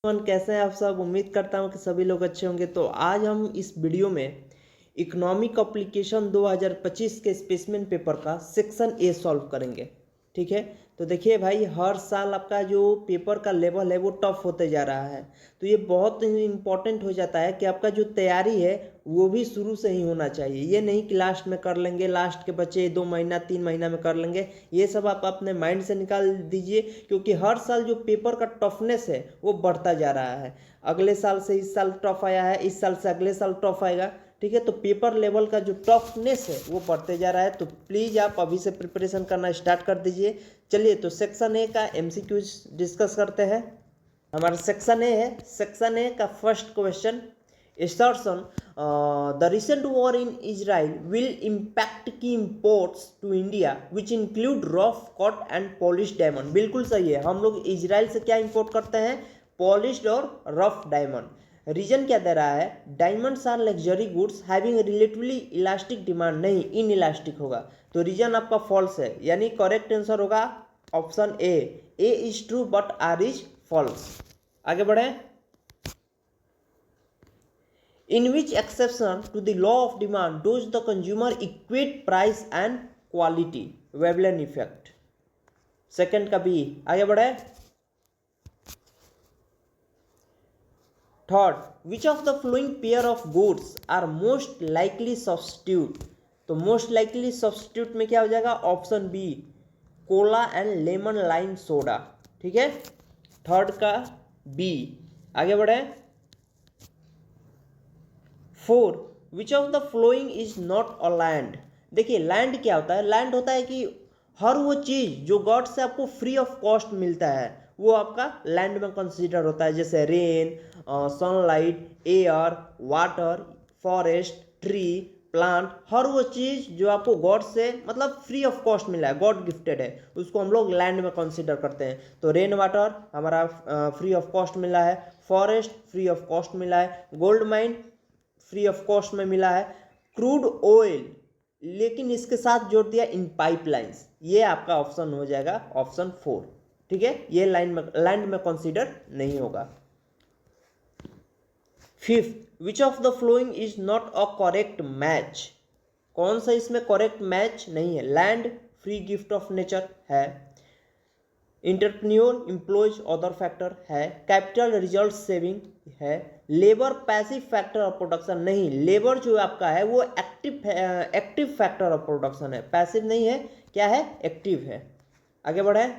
कैसे हैं आप सब। उम्मीद करता हूँ कि सभी लोग अच्छे होंगे। तो आज हम इस वीडियो में इकोनॉमिक एप्लीकेशन 2025 के स्पेसिमेन पेपर का सेक्शन ए सॉल्व करेंगे। ठीक है, तो देखिए भाई, हर साल आपका जो पेपर का लेवल है वो टफ होते जा रहा है। तो ये बहुत इम्पॉर्टेंट हो जाता है कि आपका जो तैयारी है वो भी शुरू से ही होना चाहिए। ये नहीं कि लास्ट में कर लेंगे, लास्ट के बचे 2 महीना 3 महीना में कर लेंगे। ये सब आप अपने माइंड से निकाल दीजिए, क्योंकि हर साल जो पेपर का टफनेस है वो बढ़ता जा रहा है। अगले साल से इस साल टफ आया है, इस साल से अगले साल टफ आएगा। ठीक है, तो पेपर लेवल का जो टफनेस है वो बढ़ते जा रहा है। तो प्लीज़ आप अभी से प्रिपरेशन करना स्टार्ट कर दीजिए। चलिए, तो सेक्शन ए का एमसीक्यूज डिस्कस करते हैं। हमारा सेक्शन ए है। सेक्शन ए का first question, assertion the recent war in Israel will impact key imports to India which include rough cut and polished diamond। बिल्कुल सही है, हम लोग इजराइल से क्या इंपोर्ट करते हैं? पॉलिश्ड और रफ डायमंड। रीजन क्या दे रहा है? Diamonds are luxury goods having relatively elastic demand. नहीं, इन इलास्टिक होगा। तो रीजन आपका फॉल्स है, यानी करेक्ट आंसर होगा option A. A is true but R is false. आगे बढ़े। In which exception to the law of demand does the consumer equate price and quality? Veblen effect। Second का B. आगे बढ़े। Third, which of the following pair of goods are most likely substitute? तो most likely substitute में क्या हो जाएगा? Option B, cola and lemon lime soda. ठीक है, थर्ड का बी। आगे बढ़े। 4, which of the following is not a land? देखिए, लैंड क्या होता है? लैंड होता है कि हर वो चीज़ जो गॉड से आपको फ्री ऑफ कॉस्ट मिलता है वो आपका लैंड में कंसीडर होता है। जैसे rain, sunlight, air, water, forest, tree, plant, हर वो चीज़ जो आपको गॉड से मतलब फ्री ऑफ कॉस्ट मिला है, गॉड गिफ्टेड है, उसको हम लोग लैंड में कंसीडर करते हैं। तो रेन वाटर हमारा फ्री ऑफ कॉस्ट मिला है, फॉरेस्ट फ्री ऑफ कॉस्ट मिला है, gold mine free of cost में मिला है, क्रूड ऑयल लेकिन इसके साथ जोड़ दिया इन पाइपलाइंस। ये आपका ऑप्शन हो जाएगा ऑप्शन 4। ठीक है, ये लैंड में कंसीडर नहीं होगा। Fifth, which of the following is not a correct match? कौन सा इसमें करेक्ट मैच नहीं है? Land free gift of nature है, इंटरप्रेन्योर एम्प्लॉयज अदर फैक्टर है, कैपिटल रिजल्ट सेविंग है, labour passive factor of production नहीं। लेबर जो आपका है वो एक्टिव फैक्टर ऑफ प्रोडक्शन है, पैसिव नहीं है। क्या है? एक्टिव है। आगे बढ़े।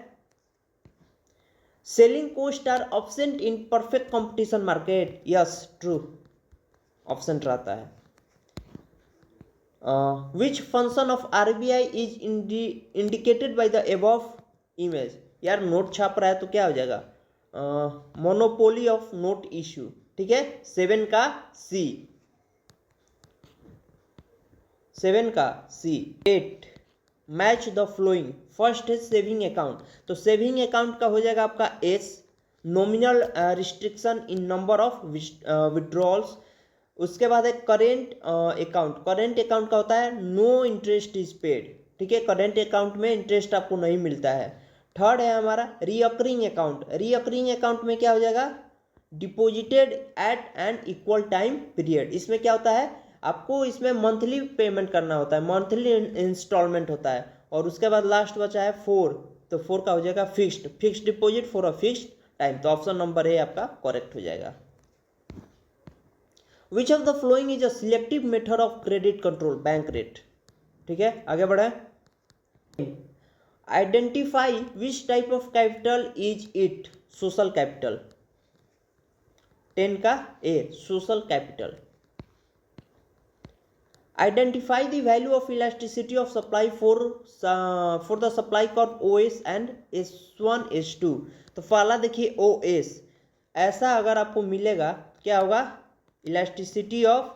Selling cost are absent in perfect competition market. Yes, true, absent रहता है। Which function of RBI is indicated by the above image? यार, नोट छाप रहा है तो क्या हो जाएगा? Monopoly of note issue. ठीक है, 7 का सी। 7 का सी। 8, मैच द फ्लोइंग। फर्स्ट है सेविंग अकाउंट, तो सेविंग अकाउंट का हो जाएगा आपका S. Nominal restriction in number of withdrawals. उसके बाद है करेंट अकाउंट। करेंट अकाउंट का होता है नो इंटरेस्ट इज पेड। ठीक है, करेंट अकाउंट में इंटरेस्ट आपको नहीं मिलता है। थर्ड है हमारा रीअकरिंग अकाउंट। रीअकरिंग अकाउंट में क्या हो जाएगा? Deposited at an equal time period. इसमें क्या होता है? आपको इसमें मंथली पेमेंट करना होता है, मंथली इंस्टॉलमेंट होता है। और उसके बाद लास्ट बचा है 4, तो 4 का हो जाएगा fixed deposit for a fixed time. तो ऑप्शन नंबर ए आपका करेक्ट हो जाएगा। Which of the following is a selective method of credit control? Bank rate. ठीक है, आगे बढ़े। Identify which type of capital is it? Social capital. 10 का A, social capital. Identify the value of elasticity of supply for the supply curve OS and S1 S2। तो पहला देखिए OS, ऐसा अगर आपको मिलेगा क्या होगा? Elasticity of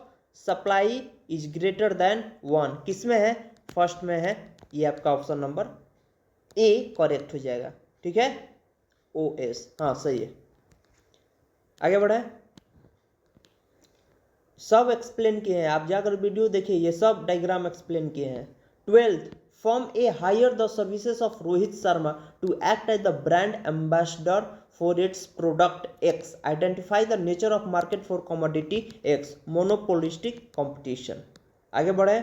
supply is greater than 1। किस में है? फर्स्ट में है। ये आपका ऑप्शन नंबर ए करेक्ट हो जाएगा। ठीक है, ओएस, हाँ सही है। आगे बढ़े। सब एक्सप्लेन किए हैं, आप जाकर वीडियो देखिए, ये सब डायग्राम एक्सप्लेन किए हैं। 12th, form A hire the services of Rohit Sharma to act as the brand ambassador for its product X. Identify the nature of market for commodity X. Monopolistic competition. आगे बढ़े।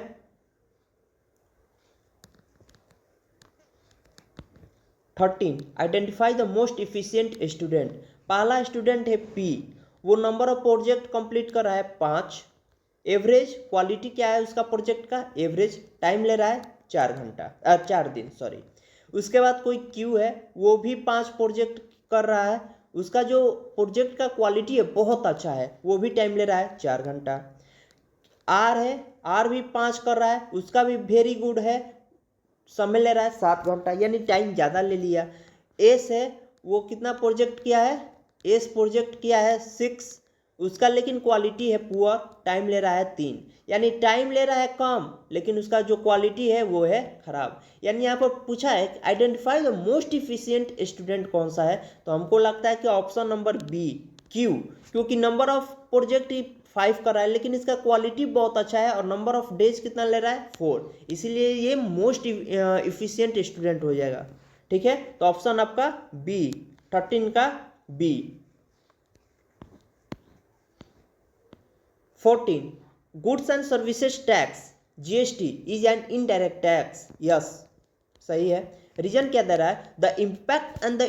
Thirteen, identify the most efficient student. पहला student है P, वो number of project complete कर रहा है 5। Average quality क्या है उसका प्रोजेक्ट का, एवरेज टाइम ले रहा है 4 दिन सॉरी। उसके बाद कोई Q है, वो भी 5 प्रोजेक्ट कर रहा है, उसका जो प्रोजेक्ट का क्वालिटी है बहुत अच्छा है, वो भी टाइम ले रहा है 4 घंटा। R है, R भी 5 कर रहा है, उसका भी वेरी गुड है, समय ले रहा है 7 घंटा, यानी टाइम ज़्यादा ले लिया। एस है, वो कितना प्रोजेक्ट किया है, एस प्रोजेक्ट किया है 6, उसका लेकिन क्वालिटी है पुअर, टाइम ले रहा है 3, यानी टाइम ले रहा है कम लेकिन उसका जो क्वालिटी है वो है खराब। यानी यहाँ पर पूछा है identify the most efficient student कौन सा है, तो हमको लगता है कि ऑप्शन नंबर बी क्यू, क्योंकि नंबर ऑफ प्रोजेक्ट 5 कर रहा है लेकिन इसका क्वालिटी बहुत अच्छा है और नंबर ऑफ डेज कितना ले रहा है 4, इसीलिए ये मोस्ट इफिशियंट स्टूडेंट हो जाएगा। ठीक है, तो ऑप्शन आपका बी 13 का B. 14, goods and services tax GST is an indirect tax. Yes, सही है। रीजन क्या दे रहा है, the impact and the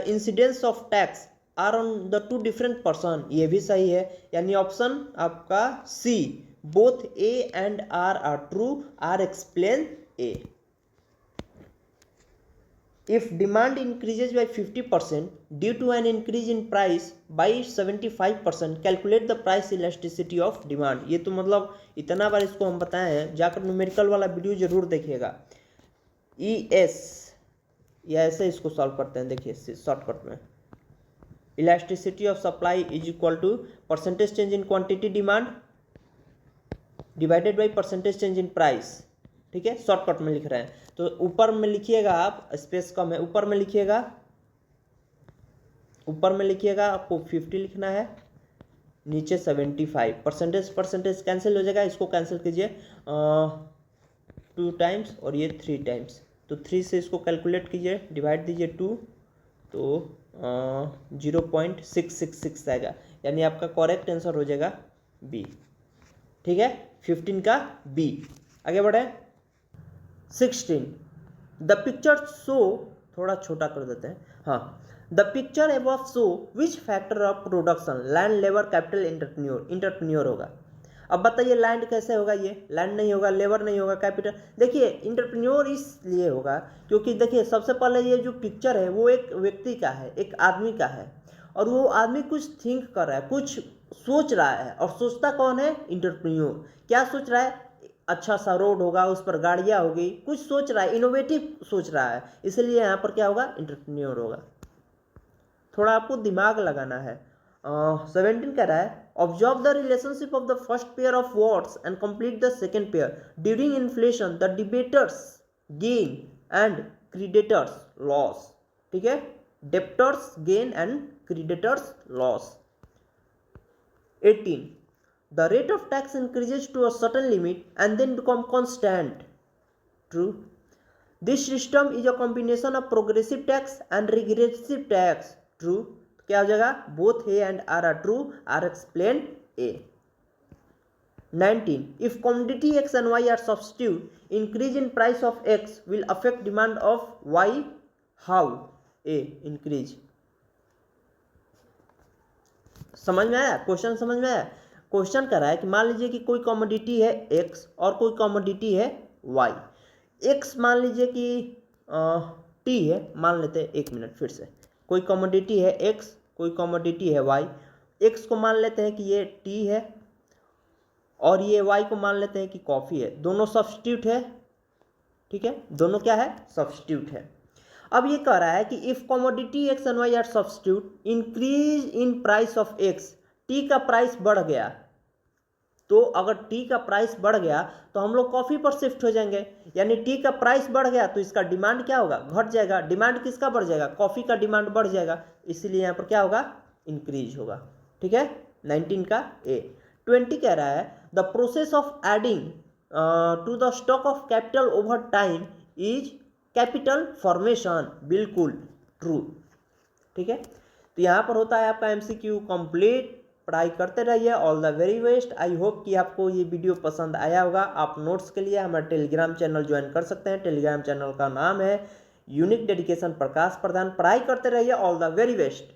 incidence of tax are on the 2 different person, ये भी सही है, यानी ऑप्शन आपका C both A and R true, R explain A. If demand increases by 50% due to an increase in price by 75%, calculate the price elasticity of demand। ये तो मतलब इतना बार इसको हम बताए हैं, जाकर न्यूमेरिकल वाला वीडियो जरूर देखिएगा। ES या ऐसे इसको सॉल्व करते हैं, देखिए शॉर्टकट में, elasticity of supply is equal to percentage change in quantity demand divided by percentage change in price. ठीक है, शॉर्टकट में लिख रहे हैं, तो ऊपर में लिखिएगा आप, स्पेस कम है, ऊपर में लिखिएगा, आपको 50 लिखना है, नीचे 75, परसेंटेज कैंसिल हो जाएगा, इसको कैंसिल कीजिए 2 टाइम्स और ये 3 टाइम्स, तो 3 से इसको कैलकुलेट कीजिए, डिवाइड दीजिए 2, तो 0.666 आएगा, यानी आपका करेक्ट आंसर हो जाएगा बी। ठीक है, 15 का बी। आगे बढ़े। 16, द पिक्चर शो, थोड़ा छोटा कर देते हैं, हाँ, the picture above show which factor of production, land labour capital entrepreneur होगा। अब बताइए लैंड कैसे होगा, ये लैंड नहीं होगा, लेबर नहीं होगा, कैपिटल, देखिए इंटरप्रेन्योर इसलिए होगा क्योंकि देखिए सबसे पहले ये जो पिक्चर है वो एक व्यक्ति का है, एक आदमी का है, और वो आदमी कुछ थिंक कर रहा है, कुछ सोच रहा है, और सोचता कौन है, इंटरप्रेन्योर। क्या सोच रहा है, अच्छा सा रोड होगा, उस पर गाड़ियाँ होगी, कुछ सोच रहा है, इनोवेटिव सोच रहा है, इसलिए यहाँ पर क्या होगा, इंटरप्रेन्योर होगा। थोड़ा आपको दिमाग लगाना है। 17 कह रहा है observe the relationship of the first pair of words and complete the second pair. During inflation the debtors gain and creditors loss. ठीक है, debtors gain and creditors loss. 18, the rate of tax increases to a certain limit and then become constant. True. This system is a combination of progressive tax and regressive tax. True. क्या हो जाएगा, both A and R are true, R explain A. 19, if commodity X and Y are substitute, increase in price of X will affect demand of Y. How? A increase. समझ में आया question, समझ में आया। Question कर रहा है कि मान लीजिए कि कोई कमोडिटी है एक्स और कोई कमोडिटी है वाई। एक्स मान लीजिए कि टी है, मान लेते हैं, 1 मिनट फिर से, कोई कमोडिटी है एक्स, कोई कमोडिटी है वाई। एक्स को मान लेते हैं कि ये टी है और ये वाई को मान लेते हैं कि कॉफ़ी है, दोनों सब्स्टिट्यूट है। ठीक है, दोनों क्या है, सब्स्टिट्यूट है। अब ये कह रहा है कि if commodity X and Y are substitute, increase in price of X, T का प्राइस बढ़ गया, तो अगर टी का प्राइस बढ़ गया तो हम लोग कॉफ़ी पर शिफ्ट हो जाएंगे, यानी टी का प्राइस बढ़ गया तो इसका डिमांड क्या होगा, घट जाएगा। डिमांड किसका बढ़ जाएगा, कॉफ़ी का डिमांड बढ़ जाएगा, इसीलिए यहाँ पर क्या होगा, इंक्रीज होगा। ठीक है, 19 का ए। 20 कह रहा है the process of adding to the stock of capital over time is capital formation. बिल्कुल ट्रू। ठीक है, तो यहाँ पर होता है आपका MCQ कंप्लीट। पढ़ाई करते रहिए। All the very best. I hope कि आपको ये वीडियो पसंद आया होगा। आप नोट्स के लिए हमारा टेलीग्राम चैनल ज्वाइन कर सकते हैं। टेलीग्राम चैनल का नाम है यूनिक डेडिकेशन प्रकाश प्रधान। पढ़ाई करते रहिए। All the very best.